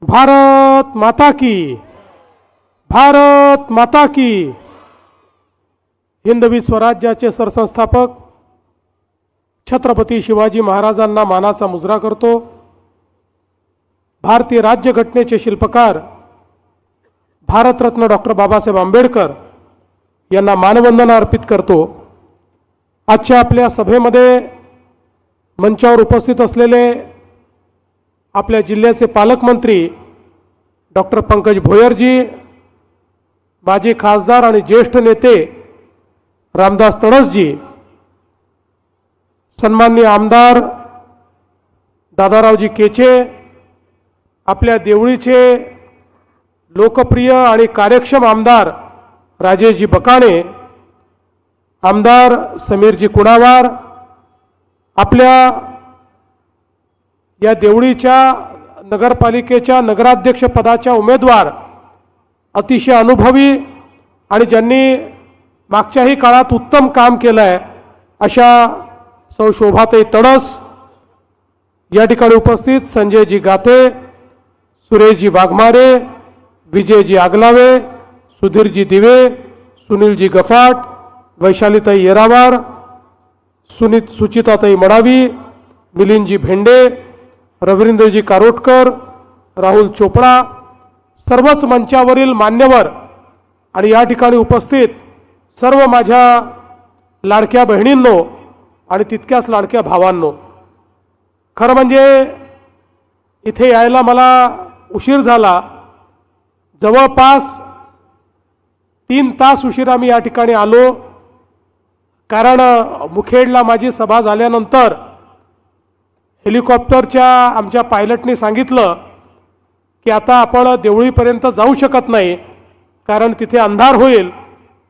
भारत माता की, भारत माता की। हिंदवी स्वराज्याचे सरसंस्थापक छत्रपती शिवाजी महाराजांना मानाचा मुजरा करतो। भारतीय राज्यघटनेचे शिल्पकार भारतरत्न डॉक्टर बाबासाहेब आंबेडकर यांना मानवंदना अर्पित करतो। आजच्या आपल्या सभेमध्ये मंचावर उपस्थित असलेले आपल्या जिल्ह्याचे पालकमंत्री डॉक्टर पंकज भोयरजी, माजी खासदार आणि ज्येष्ठ नेते रामदास तडसजी, सन्माननीय आमदार दादारावजी केचे, आपल्या देवळीचे लोकप्रिय आणि कार्यक्षम आमदार राजेशजी बकाणे, आमदार समीरजी कुणावार, आपल्या या देवळीच्या नगरपालिकेच्या नगराध्यक्ष पदाच्या उमेदवार अतिशय अनुभवी आणि ज्यांनी मागच्याही काळात उत्तम काम केलं आहे अशा सौ शोभाताई तडस, या ठिकाणी उपस्थित संजयजी गाते, सुरेशजी वाघमारे, विजयजी आगलावे, सुधीरजी दिवे, सुनीलजी गफाट, वैशालीताई येरावार, सुचिताताई मडावी, मिलिंदजी भेंडे, रवींद्रजी कारोटकर, राहुल चोपडा, सर्वच मंचावरील मान्यवर आणि या ठिकाणी उपस्थित सर्व माझ्या लाडक्या बहिणींनो आणि तितक्याच लाडक्या भावांनो, खरं म्हणजे इथे यायला मला उशीर झाला। जवळपास 3 तास उशिरा मी या ठिकाणी आलो, कारण मुखेडला माझी सभा झाल्यानंतर हेलिकॉप्टरच्या आमच्या पायलटने सांगितलं की आता आपण देवळीपर्यंत जाऊ शकत नाही, कारण तिथे अंधार होईल,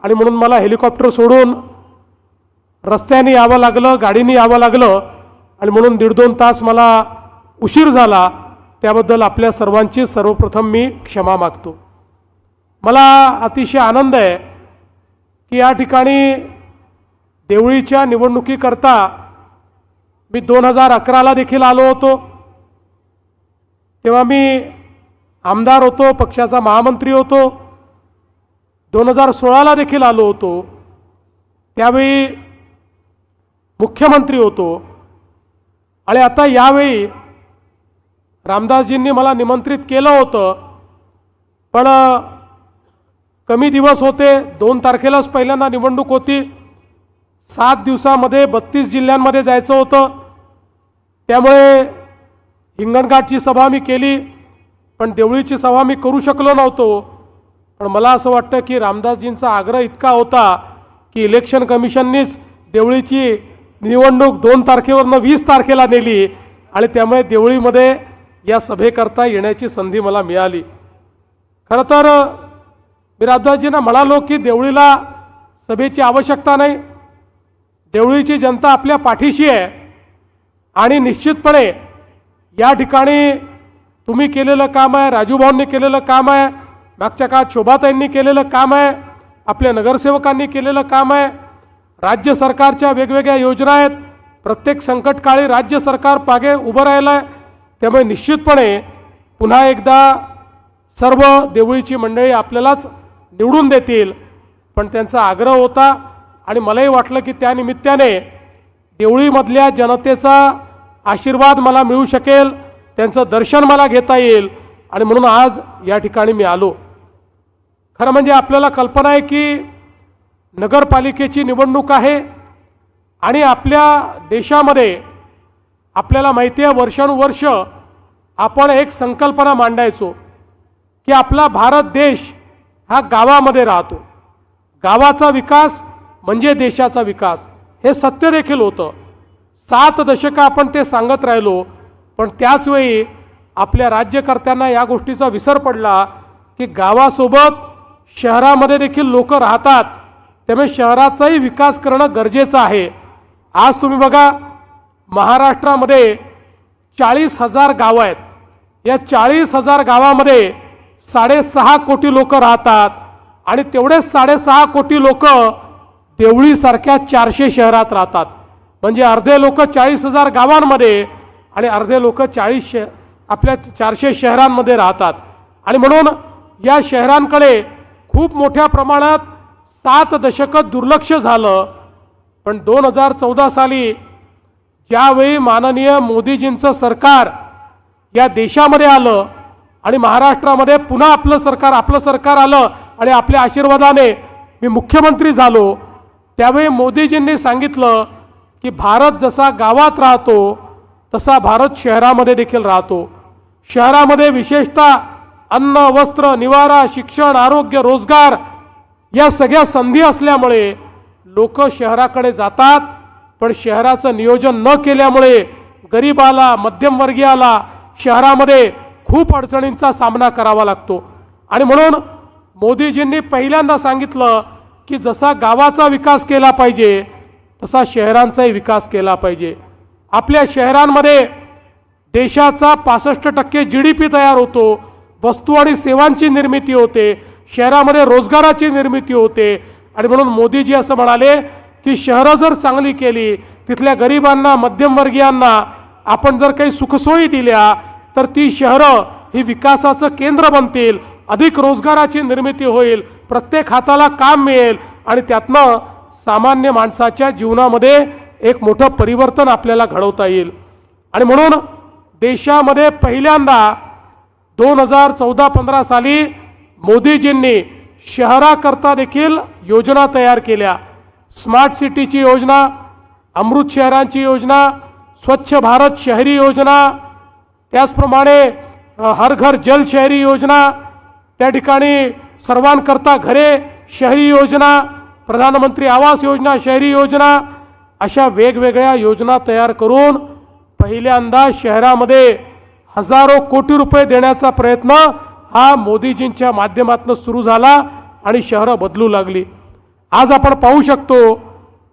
आणि म्हणून मला हेलिकॉप्टर सोडून रस्त्याने यावं लागलं, गाडीने यावं लागलं, आणि म्हणून 1.5-2 तास मला उशीर झाला। त्याबद्दल आपल्या सर्वांची सर्वप्रथम मी क्षमा मागतो। मला अतिशय आनंद आहे की या ठिकाणी देवळीच्या निवडणुकीकरता मी 2011ला देखील आलो होतो, तेव्हा मी आमदार होतो, पक्षाचा महामंत्री होतो। 2016ला देखील आलो होतो, त्यावेळी मुख्यमंत्री होतो, आणि आता यावेळी रामदासजींनी मला निमंत्रित केलं होतं, पण कमी दिवस होते। 2 तारखेलाच पहिल्यांदा निवडणूक होती, 7 दिवसामध्ये 32 जिल्ह्यांमध्ये जायचं होतं, त्यामुळे हिंगणघाटची सभा मी केली, पण देवळीची सभा मी करू शकलो नव्हतो। पण मला असं वाटतं की रामदासजींचा आग्रह इतका होता की इलेक्शन कमिशननीच देवळीची निवडणूक 2 तारखेवरनं 20 तारखेला नेली, आणि त्यामुळे देवळीमध्ये या सभेकरता येण्याची संधी मला मिळाली। खरं तर मी रामदासजींना म्हणालो की देवळीला सभेची आवश्यकता नाही, देवळीची जनता आपल्या पाठीशी आहे, आणि निश्चितपणे या ठिकाणी तुम्ही केलेलं काम आहे, राजूभाऊंनी केलेलं काम आहे, मागच्या काळात शोभाताईंनी केलेलं काम आहे, आपल्या नगरसेवकांनी केलेलं काम आहे, राज्य सरकारच्या वेगवेगळ्या योजना आहेत, प्रत्येक संकटकाळी राज्य सरकार मागे उभं राहिलं आहे। त्यामुळे निश्चितपणे पुन्हा एकदा सर्व देवळीची मंडळी आपल्यालाच निवडून देतील, पण त्यांचा आग्रह होता, आणि मलाही वाटलं की त्या निमित्ताने देवळीमधल्या जनतेचा आशीर्वाद मला मिळू शकेल, त्यांचं दर्शन मला घेता येईल, आणि म्हणून आज या ठिकाणी मी आलो। खरं म्हणजे आपल्याला कल्पना आहे की नगरपालिकेची निवडणूक आहे, आणि आपल्या देशामध्ये आपल्याला माहिती आहे वर्षानुवर्ष आपण एक संकल्पना मांडायचो की आपला भारत देश हा गावामध्ये राहतो, गावाचा विकास म्हणजे देशाचा विकास, हे सत्य देखील होतं। 7 दशकं आपण ते सांगत राहिलो, पण त्याचवेळी आपल्या राज्यकर्त्यांना या गोष्टीचा विसर पडला की गावासोबत शहरामध्ये देखील लोक राहतात, त्यामुळे शहराचाही विकास करणं गरजेचं आहे। आज तुम्ही बघा, महाराष्ट्रामध्ये 40,000 गावं आहेत, या 40,000 गावामध्ये 6.5 कोटी लोक राहतात, आणि तेवढेच 6.5 कोटी लोक देवळीसारख्या 400 शहरात राहतात। म्हणजे अर्धे लोक 40,000 गावांमध्ये आणि अर्धे लोक आपल्या 400 शहरांमध्ये राहतात आणि म्हणून या शहरांकडे खूप मोठ्या प्रमाणात 7 दशकं दुर्लक्ष झालं. पण 2014 साली ज्यावेळी माननीय मोदीजींचं सरकार या देशामध्ये आलं आणि महाराष्ट्रामध्ये पुन्हा आपलं सरकार आलं आणि आपल्या आशीर्वादाने मी मुख्यमंत्री झालो, त्यावेळी मोदीजींनी सांगितलं की भारत जसा गावात राहतो तसा भारत शहरामध्ये देखील राहतो. शहरामध्ये विशेषतः अन्न, वस्त्र, निवारा, शिक्षण, आरोग्य, रोजगार या सगळ्या संधी असल्यामुळे लोक शहराकडे जातात. पण शहराचं नियोजन न केल्यामुळे गरीबाला, मध्यमवर्गीयाला शहरामध्ये खूप अडचणींचा सामना करावा लागतो. आणि म्हणून मोदीजींनी पहिल्यांदा सांगितलं की जसा गावाचा विकास केला पाहिजे तसा शहरांचाही विकास केला पाहिजे. आपल्या शहरांमध्ये देशाचा 65% GDP तयार होतो, वस्तू आणि सेवांची निर्मिती होते, शहरामध्ये रोजगाराची निर्मिती होते. आणि म्हणून मोदीजी असं म्हणाले की शहरं जर चांगली केली, तिथल्या गरिबांना, मध्यमवर्गीयांना आपण जर काही सुखसोयी दिल्या तर ती शहरं ही विकासाचं केंद्र बनतील, अधिक रोजगाराची निर्मिती होईल, प्रत्येक हाताला काम मिळेल आणि त्यातनं सामान्य माणसाच्या जीवनामध्ये एक मोठं परिवर्तन आपल्याला घडवता येईल. आणि म्हणून देशामध्ये पहिल्यांदा 2014-15 साली मोदीजींनी शहराकरता देखील योजना तयार केल्या. स्मार्ट सिटीची योजना, अमृत शहरांची योजना, स्वच्छ भारत शहरी योजना, त्याचप्रमाणे हर घर जल शहरी योजना, त्या ठिकाणी सर्वांकरता घरे शहरी योजना, प्रधानमंत्री आवास योजना शहरी योजना, अशा वेगवेगळ्या योजना तयार करून पहिल्यांदा शहरामध्ये हजारो कोटी रुपये देण्याचा प्रयत्न हा मोदीजींच्या माध्यमातून सुरू झाला आणि शहरं बदलू लागली. आज आपण पाहू शकतो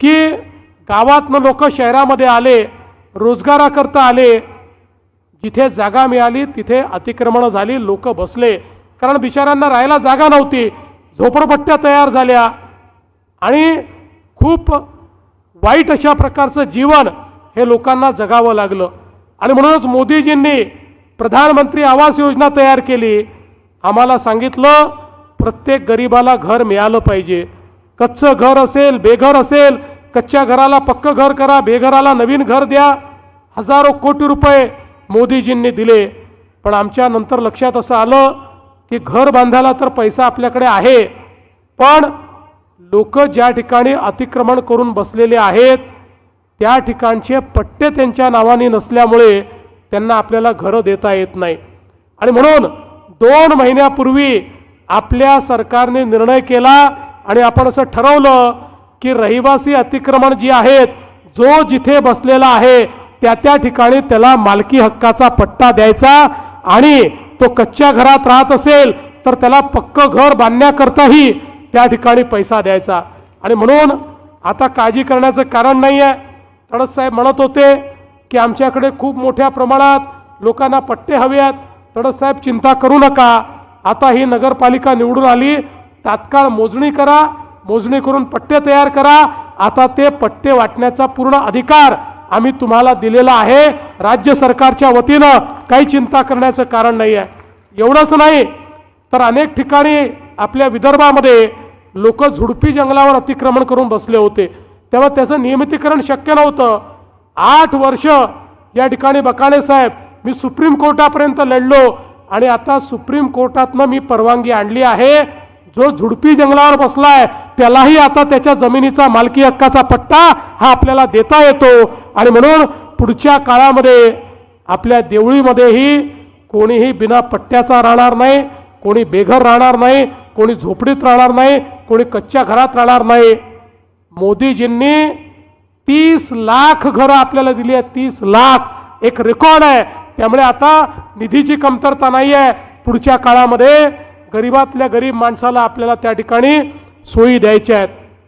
की गावातनं लोक शहरामध्ये आले, रोजगाराकरता आले, जिथे जागा मिळाली तिथे अतिक्रमणं झाली, लोक बसले, कारण बिचाऱ्यांना राहायला जागा नव्हती, झोपडपट्ट्या तयार झाल्या आणि खूप वाईट अशा प्रकारचं जीवन हे लोकांना जगावं लागलं. आणि म्हणूनच मोदीजींनी प्रधानमंत्री आवास योजना तयार केली. आम्हाला सांगितलं प्रत्येक गरिबाला घर मिळालं पाहिजे. कच्चं घर असेल, बेघर असेल, कच्च्या घराला पक्कं घर करा, बेघराला नवीन घर द्या. हजारो कोटी रुपये मोदीजींनी दिले. पण आमच्या नंतर लक्षात असं आलं की घर बांधायला तर पैसा आपल्याकडे आहे, पण लोक ज्या ठिकाणी अतिक्रमण करून बसलेले आहेत त्या ठिकाणचे पट्टे त्यांच्या नावाने नसल्यामुळे त्यांना आपल्याला घरं देता येत नाही. आणि म्हणून 2 महिन्यापूर्वी आपल्या सरकारने निर्णय केला आणि आपण असं ठरवलं की रहिवासी अतिक्रमण जी आहेत, जो जिथे बसलेला आहे त्या ठिकाणी त्याला मालकी हक्काचा पट्टा द्यायचा आणि तो कच्च्या घरात राहत असेल तर त्याला पक्कं घर बांधण्याकरताही त्या ठिकाणी पैसा द्यायचा. आणि म्हणून आता काळजी करण्याचं कारण नाही आहे. तडस साहेब म्हणत होते की आमच्याकडे खूप मोठ्या प्रमाणात लोकांना पट्टे हवे आहेत. तडस साहेब चिंता करू नका, आता ही नगरपालिका निवडून आली, तात्काळ मोजणी करा, मोजणी करून पट्टे तयार करा. आता ते पट्टे वाटण्याचा पूर्ण अधिकार आम्ही तुम्हाला दिलेला आहे. राज्य सरकारच्या वतीनं काही चिंता करण्याचं कारण नाही आहे. एवढंच नाही तर अनेक ठिकाणी आपल्या विदर्भामध्ये लोक झुडपी जंगलावर अतिक्रमण करून बसले होते, तेव्हा त्याचं नियमितीकरण शक्य नव्हतं. 8 वर्ष या ठिकाणी बकाणे साहेब मी सुप्रीम कोर्टापर्यंत लढलो आणि आता सुप्रीम कोर्टातनं मी परवानगी आणली आहे. जो झुडपी जंगलावर बसलाय त्यालाही आता त्याच्या जमिनीचा मालकी हक्काचा पट्टा हा आपल्याला देता येतो. आणि म्हणून पुढच्या काळामध्ये आपल्या देवळीमध्येही कोणीही बिना पट्ट्याचा राहणार नाही, कोणी बेघर राहणार नाही, कोणी झोपडीत राहणार नाही, कोणी कच्च्या घरात राहणार नाही. मोदीजींनी 30 लाख घरं आपल्याला दिली आहेत. 30 लाख एक रेकॉर्ड आहे. त्यामुळे आता निधीची कमतरता नाही आहे. पुढच्या काळामध्ये गरीबातल्या गरीब माणसाला आपल्याला त्या ठिकाणी सोयी द्यायच्या आहेत.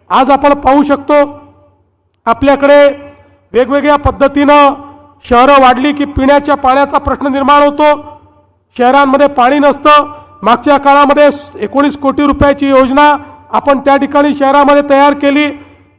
आज आपण पाहू शकतो आपल्याकडे वेगवेगळ्या पद्धतीनं शहरं वाढली की पिण्याच्या पाण्याचा प्रश्न निर्माण होतो. शहरांमध्ये पाणी नसतं. मागच्या काळामध्ये 19 कोटी रुपयाची योजना आपण त्या ठिकाणी शहरामध्ये तयार केली,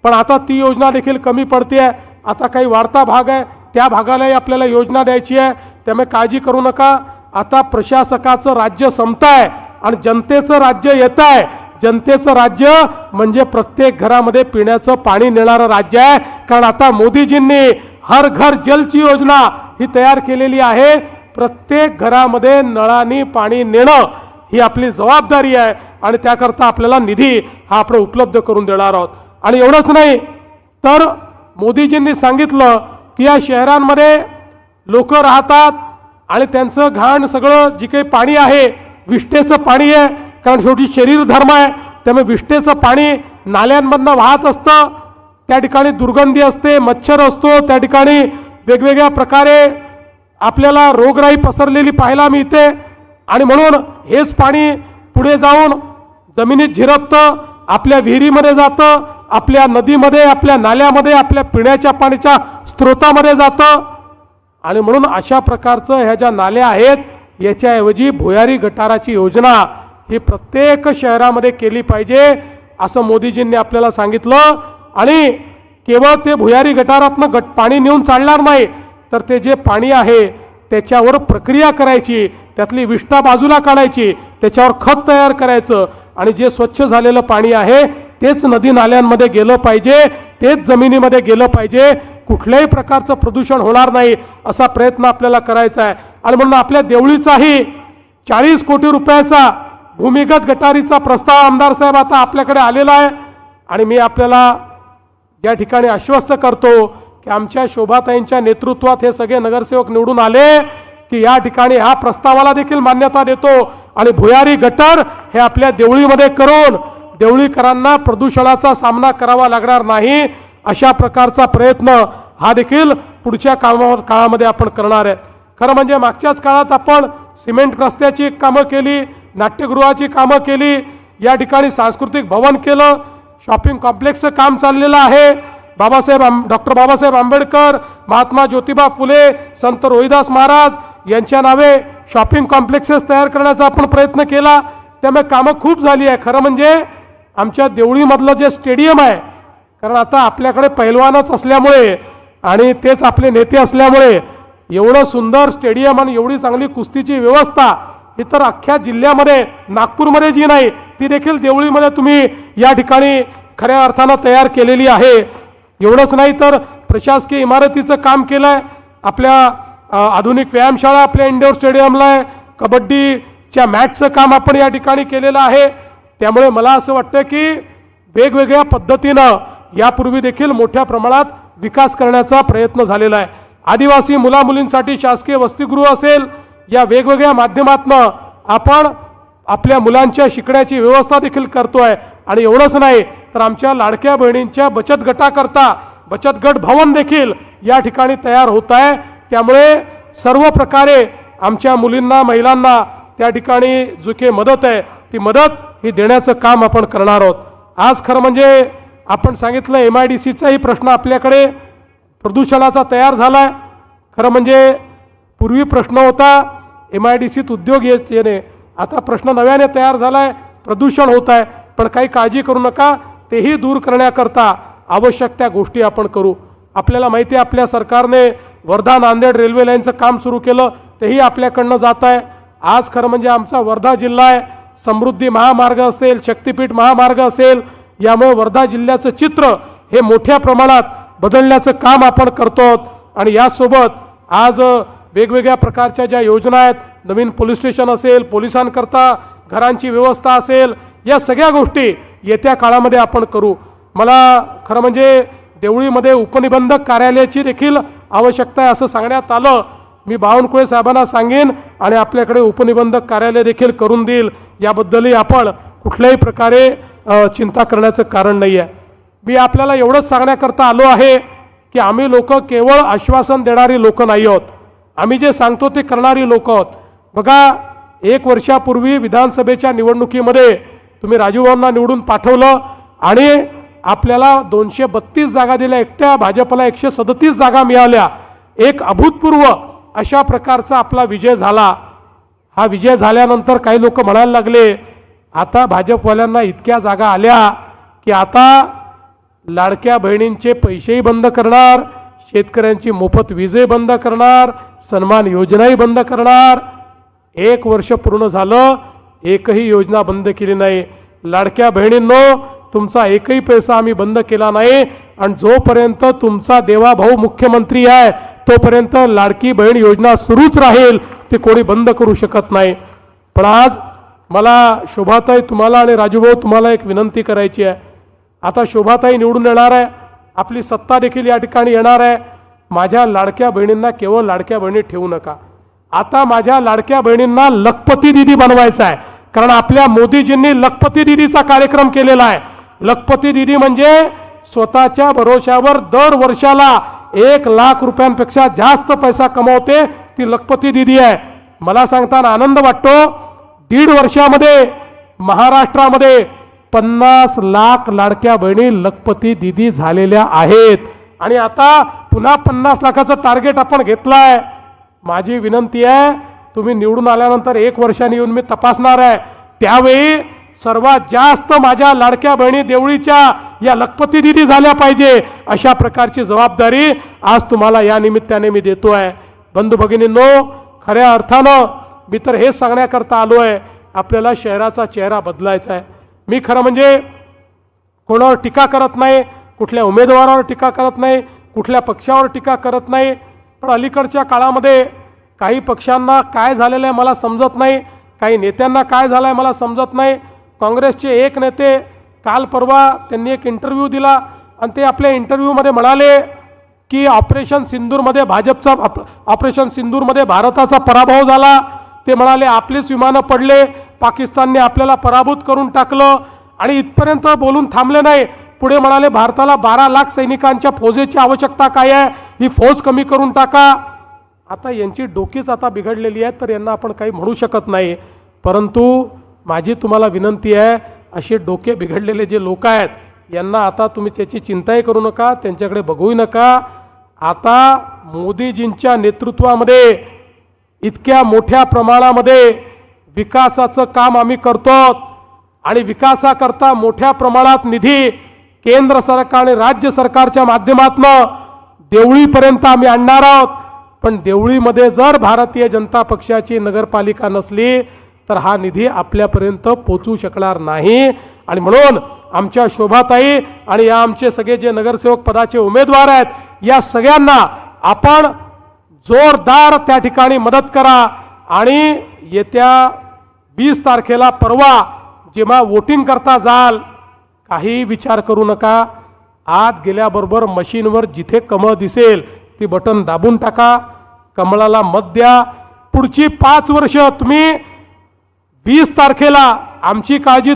पण आता ती योजना देखील कमी पडते आहे. आता काही वाढता भाग आहे त्या भागालाही आपल्याला योजना द्यायची आहे. त्यामुळे काळजी करू नका. आता प्रशासकाचं राज्य संपतंय आणि जनतेचं राज्य येत आहे. जनतेचं राज्य म्हणजे प्रत्येक घरामध्ये पिण्याचं पाणी नेणारं राज्य आहे. कारण आता मोदीजींनी हर घर जलची योजना ही तयार केलेली आहे. प्रत्येक घरामध्ये नळाने पाणी नेणं ही आपली जबाबदारी आहे आणि त्याकरता आपल्याला निधी हा आपण उपलब्ध करून देणार आहोत. आणि एवढंच नाही तर मोदीजींनी सांगितलं की या शहरांमध्ये लोक राहतात आणि त्यांचं घाण सगळं जी काही पाणी आहे विष्ठेचं पाणी आहे. कारण शेवटी शरीर धर्म आहे. त्यामुळे विष्ठेचं पाणी नाल्यांमधनं वाहत असतं. त्या ठिकाणी दुर्गंधी असते, मच्छर असतो, त्या ठिकाणी वेगवेगळ्या प्रकारे आपल्याला रोगराई पसरलेली पाहायला मिळते. आणि म्हणून हेच पाणी पुढे जाऊन जमिनीत झिरपतं, आपल्या विहिरीमध्ये जातं, आपल्या नदीमध्ये, आपल्या नाल्यामध्ये, आपल्या पिण्याच्या पाण्याच्या स्रोतामध्ये जातं. आणि म्हणून अशा प्रकारचं ह्या ज्या नाल्या आहेत याच्याऐवजी भुयारी गटाराची योजना ही प्रत्येक शहरामध्ये केली पाहिजे असं मोदीजींनी आपल्याला सांगितलं. आणि केवळ ते भुयारी गटारातनं पाणी नेऊन चालणार नाही तर ते जे पाणी आहे त्याच्यावर प्रक्रिया करायची, त्यातली विष्ठा बाजूला काढायची, त्याच्यावर खत तयार करायचं आणि जे स्वच्छ झालेलं पाणी आहे तेच नदी नाल्यांमध्ये गेलं पाहिजे, तेच जमिनीमध्ये गेलं पाहिजे. कुठल्याही प्रकारचं प्रदूषण होणार नाही असा प्रयत्न आपल्याला करायचा आहे. आणि म्हणून आपल्या देवळीचाही 40 कोटी रुपयाचा भूमिगत गटारीचा प्रस्ताव आमदार साहेब आता आपल्याकडे आलेला आहे. आणि मी आपल्याला या ठिकाणी आश्वस्त करतो की आमच्या शोभाताईंच्या नेतृत्वात हे सगळे नगरसेवक निवडून आले की या ठिकाणी ह्या प्रस्तावाला देखील मान्यता देतो आणि भुयारी गटर हे आपल्या देवळीमध्ये करून देवळीकरांना प्रदूषणाचा सामना करावा लागणार नाही अशा प्रकारचा प्रयत्न हा देखील पुढच्या काळामध्ये आपण करणार आहे. खरं म्हणजे मागच्याच काळात आपण सिमेंट रस्त्याची कामं केली, नाट्यगृहाची कामं केली, या ठिकाणी सांस्कृतिक भवन केलं, शॉपिंग कॉम्प्लेक्सचं काम चाललेलं आहे. डॉक्टर बाबासाहेब आंबेडकर, महात्मा ज्योतिबा फुले, संत रोहिदास महाराज यांच्या नावे शॉपिंग कॉम्प्लेक्सेस तयार करण्याचा आपण प्रयत्न केला. त्यामुळे कामं खूप झाली आहे. खरं म्हणजे आमच्या देवळीमधलं जे स्टेडियम आहे, कारण आता आपल्याकडे पैलवानच असल्यामुळे आणि तेच आपले नेते असल्यामुळे एवढं सुंदर स्टेडियम आणि एवढी चांगली कुस्तीची व्यवस्था ही तर अख्ख्या जिल्ह्यामध्ये, नागपूरमध्ये जी नाही ती देखील देवळीमध्ये तुम्ही या ठिकाणी खऱ्या अर्थानं तयार केलेली आहे. एवढंच नाही तर प्रशासकीय इमारतीचं काम केलं आहे. आपल्या आधुनिक व्यायामशाळा आपल्या इंडोर स्टेडियमला आहे. कबड्डीच्या मॅचचं काम आपण या ठिकाणी केलेलं आहे. त्यामुळे मला असं वाटतं की वेगवेगळ्या पद्धतीनं यापूर्वी देखील मोठ्या प्रमाणात विकास करण्याचा प्रयत्न झालेला आहे. आदिवासी मुलामुलींसाठी शासकीय वसतिगृह असेल, या वेगवेगळ्या माध्यमातनं आपण आपल्या मुलांच्या शिकण्याची व्यवस्था देखील करतोय. आणि एवढंच नाही तर आमच्या लाडक्या बहिणींच्या बचत गटाकरता बचत गट भवन देखील या ठिकाणी तयार होत आहे. त्यामुळे सर्व प्रकारे आमच्या मुलींना, महिलांना त्या ठिकाणी जो काही मदत आहे ती मदत ही देण्याचं काम आपण करणार आहोत. आज खरं म्हणजे आपण सांगितलं MIDCचाही प्रश्न आपल्याकडे प्रदूषणाचा तयार झाला आहे. खरं म्हणजे पूर्वी प्रश्न होता MIDCत उद्योग येणे, आता प्रश्न नव्याने तयार झाला आहे, प्रदूषण होत आहे. पण काही काळजी करू नका, तेही दूर करण्याकरता आवश्यक त्या गोष्टी आपण करू. आपल्याला माहिती आहे आपल्या सरकारने वर्धा नांदेड रेल्वे लाईनचं काम सुरू केलं, तेही आपल्याकडनं जात आहे. आज खरं म्हणजे आमचा वर्धा जिल्हा आहे, समृद्धी महामार्ग असेल, शक्तिपीठ महामार्ग असेल, यामुळे वर्धा जिल्ह्याचं चित्र हे मोठ्या प्रमाणात बदलण्याचं काम आपण करतो. आणि यासोबत आज वेगवेगळ्या प्रकारच्या ज्या योजना आहेत, नवीन पोलीस स्टेशन असेल, पोलिसांकरता घरांची व्यवस्था असेल, या सगळ्या गोष्टी येत्या काळामध्ये आपण करू. मला खरं म्हणजे देवळीमध्ये उपनिबंधक कार्यालयाची देखील आवश्यकता आहे असं सांगण्यात आलं. मी बावनकुळे साहेबांना सांगेन आणि आपल्याकडे उपनिबंधक कार्यालय देखील करून देईल. याबद्दलही आपण कुठल्याही प्रकारे चिंता करण्याचं कारण नाही आहे. मी आपल्याला एवढंच सांगण्याकरता आलो आहे की आम्ही लोक केवळ आश्वासन देणारी लोक नाही आहोत, आम्ही जे सांगतो ते करणारी लोक आहोत. बघा, 1 वर्षापूर्वी विधानसभेच्या निवडणुकीमध्ये तुम्ही राजूभाऊंना निवडून पाठवलं आणि आपल्याला 232 जागा दिल्या, एकट्या भाजपला 137 जागा मिळाल्या. एक अभूतपूर्व अशा प्रकारचा आपला विजय झाला. हा विजय झाल्यानंतर काही लोक म्हणायला लागले आता भाजपवाल्यांना इतक्या जागा आल्या की आता लाडक्या बहिणींचे पैसेही बंद करणार, शेतकऱ्यांची मोफत वीजे बंद करणार, सन्मान योजनाही बंद करणार. 1 वर्ष पूर्ण झालं, एकही योजना बंद केली नाही. लाडक्या बहिणींनो, तुमचा एकही पैसा आम्ही बंद केला नाही. आणि जोपर्यंत तुमचा देवाभाऊ मुख्यमंत्री आहे तोपर्यंत लाडकी बहीण योजना सुरूच राहील, ती कोणी बंद करू शकत नाही. पण आज मला शोभाताई, तुम्हाला आणि राजूभाऊ, तुम्हाला एक विनंती करायची आहे. आता शोभाताई निवडून येणार आहे, आपली सत्ता देखील या ठिकाणी येणार आहे. माझ्या लाडक्या बहिणींना केवळ लाडक्या बहिणी ठेवू नका. आता माझ्या लाडक्या बहिणींना लखपती दीदी बनवायचं आहे. कारण आपल्या मोदीजींनी लखपती दीदीचा कार्यक्रम केलेला आहे. लखपती दीदी म्हणजे स्वतःच्या भरोश्यावर दर वर्षाला 1 लाख रुपयांपेक्षा जास्त पैसा कमवते, ती लखपती दीदी आहे. मला सांगताना आनंद वाटतो, 1.5 वर्षामध्ये महाराष्ट्रामध्ये 50 लाख लाडक्या बहिणी लखपती दीदी झालेल्या आहेत. आणि आता पुन्हा 50 लाखाचं टार्गेट आपण घेतलंय. माझी विनंती आहे, तुम्ही निवडून आल्यानंतर 1 वर्षाने येऊन मी तपासणार आहे. त्यावेळी सर्वात जास्त माझ्या लाडक्या बहिणी देवळीच्या या लखपती दीदी झाल्या पाहिजे, अशा प्रकारची जबाबदारी आज तुम्हाला या निमित्ताने मी देतोय. बंधू भगिनींनो, खऱ्या अर्थानं मी तर हेच सांगण्याकरता आलो आहे, आपल्याला शहराचा चेहरा बदलायचा आहे. मी खरं म्हणजे कोणावर टीका करत नाही, कुठल्या उमेदवारावर टीका करत नाही, कुठल्या पक्षावर टीका करत नाही. पण अलीकडच्या काळामध्ये काही पक्षांना काय झालेलं आहे मला समजत नाही, काही नेत्यांना काय झालं आहे मला समजत नाही. काँग्रेसचे एक नेते काल परवा त्यांनी एक इंटरव्ह्यू दिला आणि ते आपल्या इंटरव्ह्यूमध्ये म्हणाले की ऑपरेशन सिंदूरमध्ये भारताचा पराभव झाला. ते म्हणाले आपलेच विमानं पडले, पाकिस्तानने आपल्याला पराभूत करून टाकलं. आणि इथपर्यंत बोलून थांबले नाही, पुढे म्हणाले भारताला 12 लाख सैनिकांच्या फौजेची आवश्यकता काय आहे, ही फौज कमी करून टाका. आता यांची डोकीच आता बिघडलेली आहे, तर यांना आपण काही म्हणू शकत नाही. परंतु माझी तुम्हाला विनंती आहे, असे डोके बिघडलेले जे लोक आहेत यांना आता तुम्ही त्याची चिंताही करू नका, त्यांच्याकडे बघूही नका. आता मोदीजींच्या नेतृत्वामध्ये इतक्या मोठ्या प्रमाणामध्ये विकासाचं काम आम्ही करतो आणि विकासाकरता मोठ्या प्रमाणात निधी केंद्र सरकार आणि राज्य सरकारच्या माध्यमातून देवळीपर्यंत आम्ही आणणार आहोत. पण देवळीमध्ये जर भारतीय जनता पक्षाची नगरपालिका नसली तर हा निधी आपल्यापर्यंत पोहोचू शकणार नाही. आणि म्हणून आमच्या शोभाताई आणि या आमचे सगळे जे नगरसेवक पदाचे उमेदवार आहेत, या सगळ्यांना आपण जोरदार त्या ठिकाणी मदत करा. आणि येत्या 20 तारखेला परवा जेव्हा वोटिंग करता जाल, काही विचार करू नका. आत गेल्याबरोबर मशीनवर जिथे कमळ दिसेल ती बटन दाबून टाका, कमळाला मत द्या. पुढची 5 वर्ष तुम्ही 20 तारखेला आमची काळजी